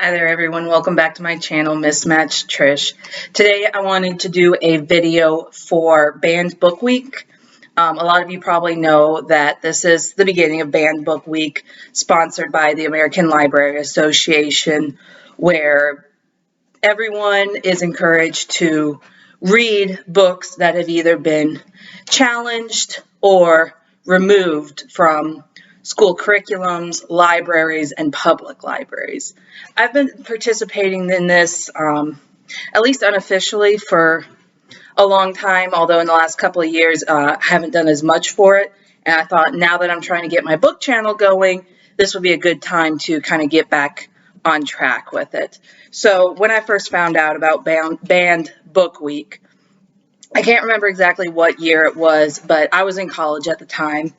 Hi there everyone, welcome back to my channel, Mismatched Trish. Today I wanted to do a video for Banned Book Week. A lot of you probably know that this is the beginning of Banned Book Week, sponsored by the American Library Association, where everyone is encouraged to read books that have either been challenged or removed from school curriculums, libraries, and public libraries. I've been participating in this, at least unofficially, for a long time, although in the last couple of years I haven't done as much for it. And I thought now that I'm trying to get my book channel going, this would be a good time to kind of get back on track with it. So when I first found out about Banned Book Week, I can't remember exactly what year it was, but I was in college at the time,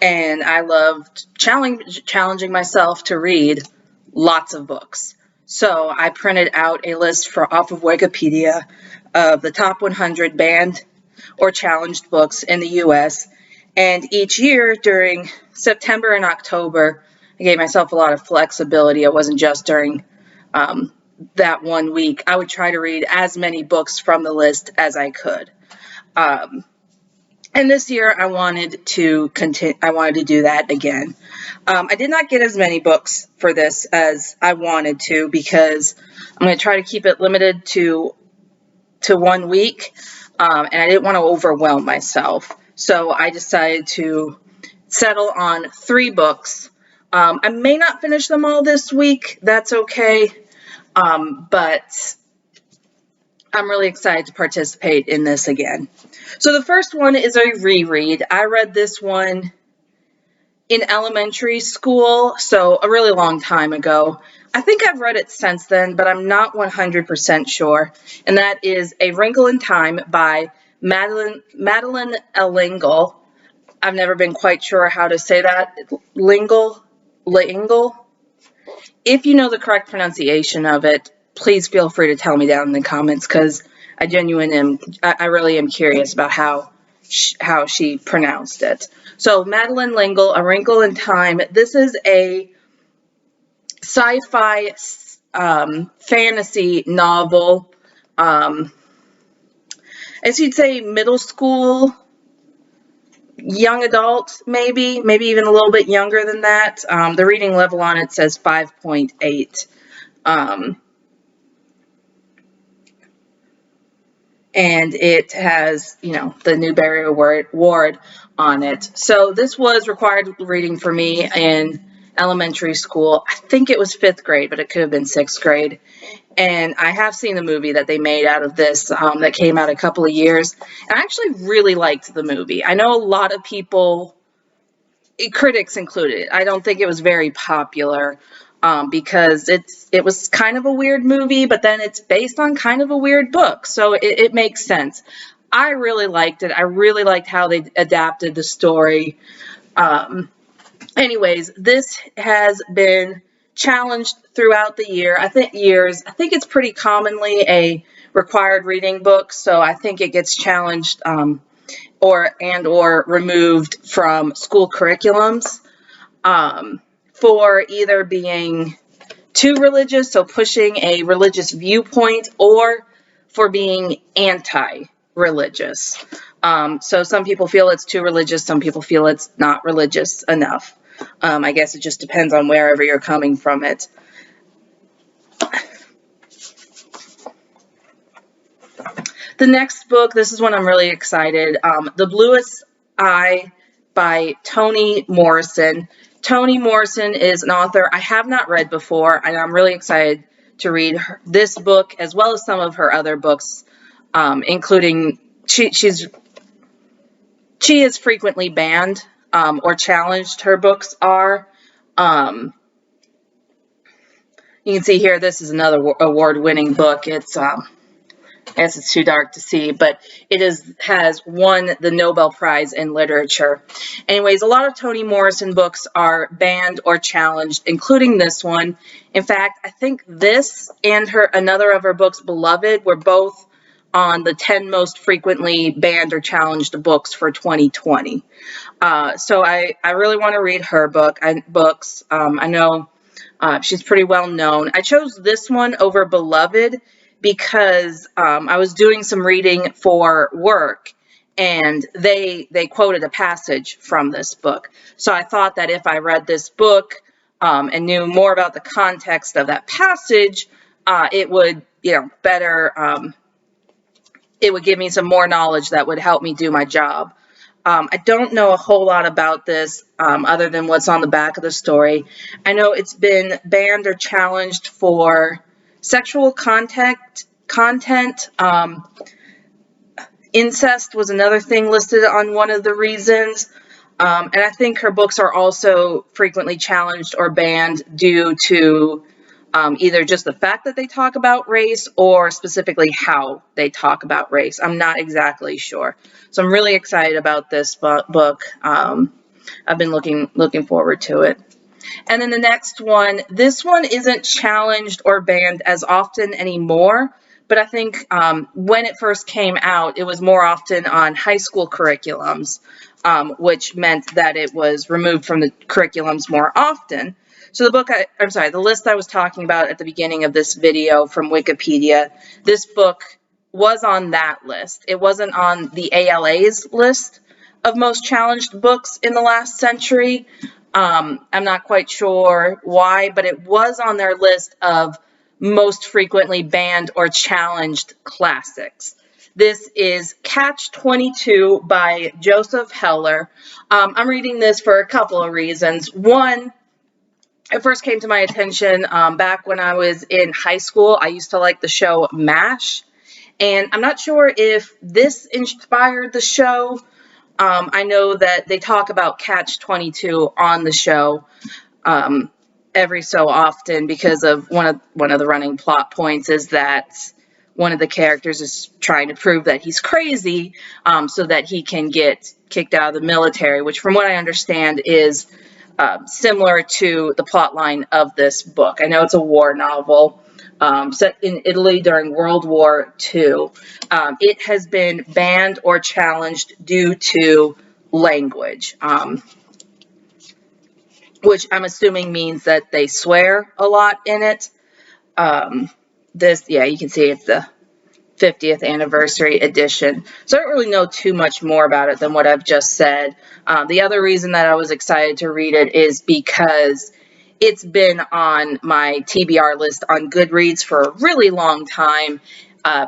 and I loved challenging myself to read lots of books. So I printed out a list off of Wikipedia of the top 100 banned or challenged books in the U.S., and each year during September and October, I gave myself a lot of flexibility. It wasn't just during that 1 week. I would try to read as many books from the list as I could. And this year I wanted to do that again. I did not get as many books for this as I wanted to, because I'm going to try to keep it limited to 1 week, and I didn't want to overwhelm myself. So I decided to settle on 3 books. I may not finish them all this week. That's okay. But I'm really excited to participate in this again. So the first one is a reread. I read this one in elementary school, so a really long time ago. I think I've read it since then, but I'm not 100% sure. And that is A Wrinkle in Time by Madeleine L'Engle. I've never been quite sure how to say that. L'Engle? If you know the correct pronunciation of it, please feel free to tell me down in the comments, because I really am curious about how she pronounced it. So Madeleine L'Engle, A Wrinkle in Time. This is a sci-fi fantasy novel. As you'd say, middle school, young adult, maybe even a little bit younger than that. The reading level on it says 5.8. And it has, the Newbery Award on it. So this was required reading for me in elementary school. I think it was 5th grade, but it could have been 6th grade. And I have seen the movie that they made out of this that came out a couple of years. And I actually really liked the movie. I know a lot of people, critics included, I don't think it was very popular. Because it was kind of a weird movie, but then it's based on kind of a weird book, so it makes sense. I really liked it. I really liked how they adapted the story. Anyways, this has been challenged throughout the year. I think it's pretty commonly a required reading book, so I think it gets challenged or removed from school curriculums. For either being too religious, so pushing a religious viewpoint, or for being anti-religious. So some people feel it's too religious, some people feel it's not religious enough. I guess it just depends on wherever you're coming from it. The next book, this is one I'm really excited. The Bluest Eye by Toni Morrison. Toni Morrison is an author I have not read before, and I'm really excited to read this book as well as some of her other books, including she is frequently banned or challenged. Her books are. You can see here, this is another award-winning book. It's I guess it's too dark to see, but it has won the Nobel Prize in Literature. Anyways, a lot of Toni Morrison books are banned or challenged, including this one. In fact, I think this and another of her books, Beloved, were both on the 10 most frequently banned or challenged books for 2020. So I really want to read her books. I know She's pretty well known. I chose this one over Beloved because I was doing some reading for work, and they quoted a passage from this book. So I thought that if I read this book and knew more about the context of that passage, it would, better, it would give me some more knowledge that would help me do my job. I don't know a whole lot about this other than what's on the back of the story. I know it's been banned or challenged for sexual content. Incest was another thing listed on one of the reasons. And I think her books are also frequently challenged or banned due to either just the fact that they talk about race or specifically how they talk about race. I'm not exactly sure. So I'm really excited about this book. I've been looking forward to it. And then the next one, this one isn't challenged or banned as often anymore, but I think when it first came out, it was more often on high school curriculums, which meant that it was removed from the curriculums more often. So the list I was talking about at the beginning of this video from Wikipedia, this book was on that list. It wasn't on the ALA's list of most challenged books in the last century. I'm not quite sure why, but it was on their list of most frequently banned or challenged classics. This is Catch-22 by Joseph Heller. I'm reading this for a couple of reasons. One, it first came to my attention back when I was in high school. I used to like the show MASH, and I'm not sure if this inspired the show. I know that they talk about Catch-22 on the show every so often because of one of the running plot points is that one of the characters is trying to prove that he's crazy so that he can get kicked out of the military, which from what I understand is similar to the plot line of this book. I know it's a war novel set in Italy during World War II. It has been banned or challenged due to language, which I'm assuming means that they swear a lot in it. You can see it's the 50th anniversary edition. So I don't really know too much more about it than what I've just said. The other reason that I was excited to read it is because it's been on my TBR list on Goodreads for a really long time,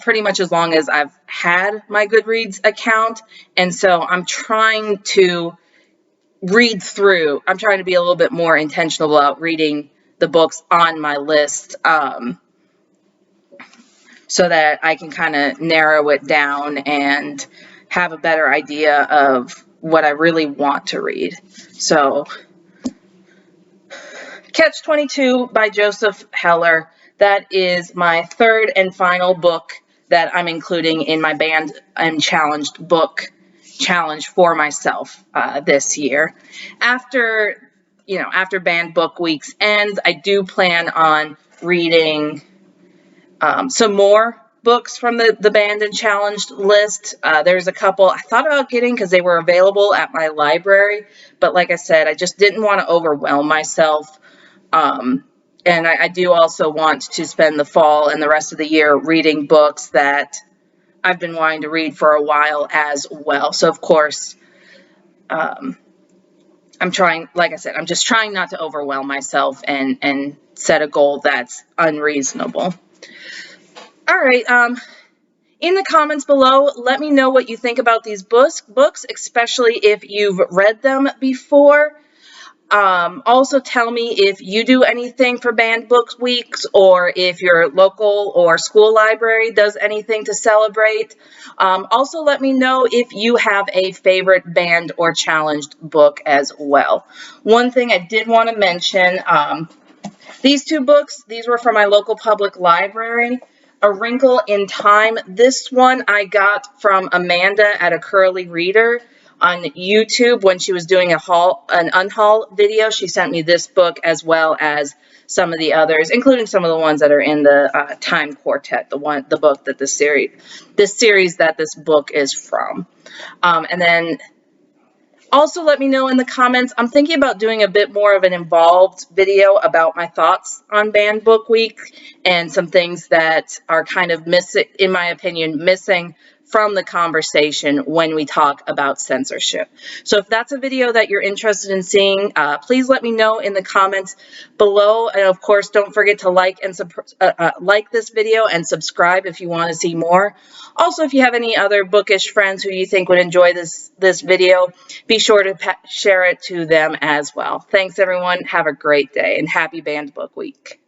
pretty much as long as I've had my Goodreads account. And so I'm trying to read through. I'm trying to be a little bit more intentional about reading the books on my list so that I can kind of narrow it down and have a better idea of what I really want to read. So, Catch-22 by Joseph Heller. That is my third and final book that I'm including in my Banned and Challenged book challenge for myself this year. After Banned Book Weeks ends, I do plan on reading some more books from the Banned and Challenged list. There's a couple I thought about getting because they were available at my library, but like I said, I just didn't want to overwhelm myself. And I do also want to spend the fall and the rest of the year reading books that I've been wanting to read for a while as well. So, of course, I'm trying, like I said, I'm just trying not to overwhelm myself and set a goal that's unreasonable. All right, in the comments below, let me know what you think about these books, especially if you've read them before. Also tell me if you do anything for Banned Book Weeks or if your local or school library does anything to celebrate. Also let me know if you have a favorite banned or challenged book as well. One thing I did want to mention, these two books, these were from my local public library. A Wrinkle in Time. This one I got from Amanda at A Curly Reader on YouTube when she was doing an unhaul video. She sent me this book as well as some of the others, including some of the ones that are in the Time Quartet, the book that this series that this book is from. And then Also, let me know in the comments. I'm thinking about doing a bit more of an involved video about my thoughts on Banned Book Week and some things that are kind of missing, in my opinion, missing from the conversation when we talk about censorship. So if that's a video that you're interested in seeing, please let me know in the comments below. And of course, don't forget to like this video and subscribe if you want to see more. Also, if you have any other bookish friends who you think would enjoy this video, be sure to share it to them as well. Thanks, everyone. Have a great day and happy Banned Book Week.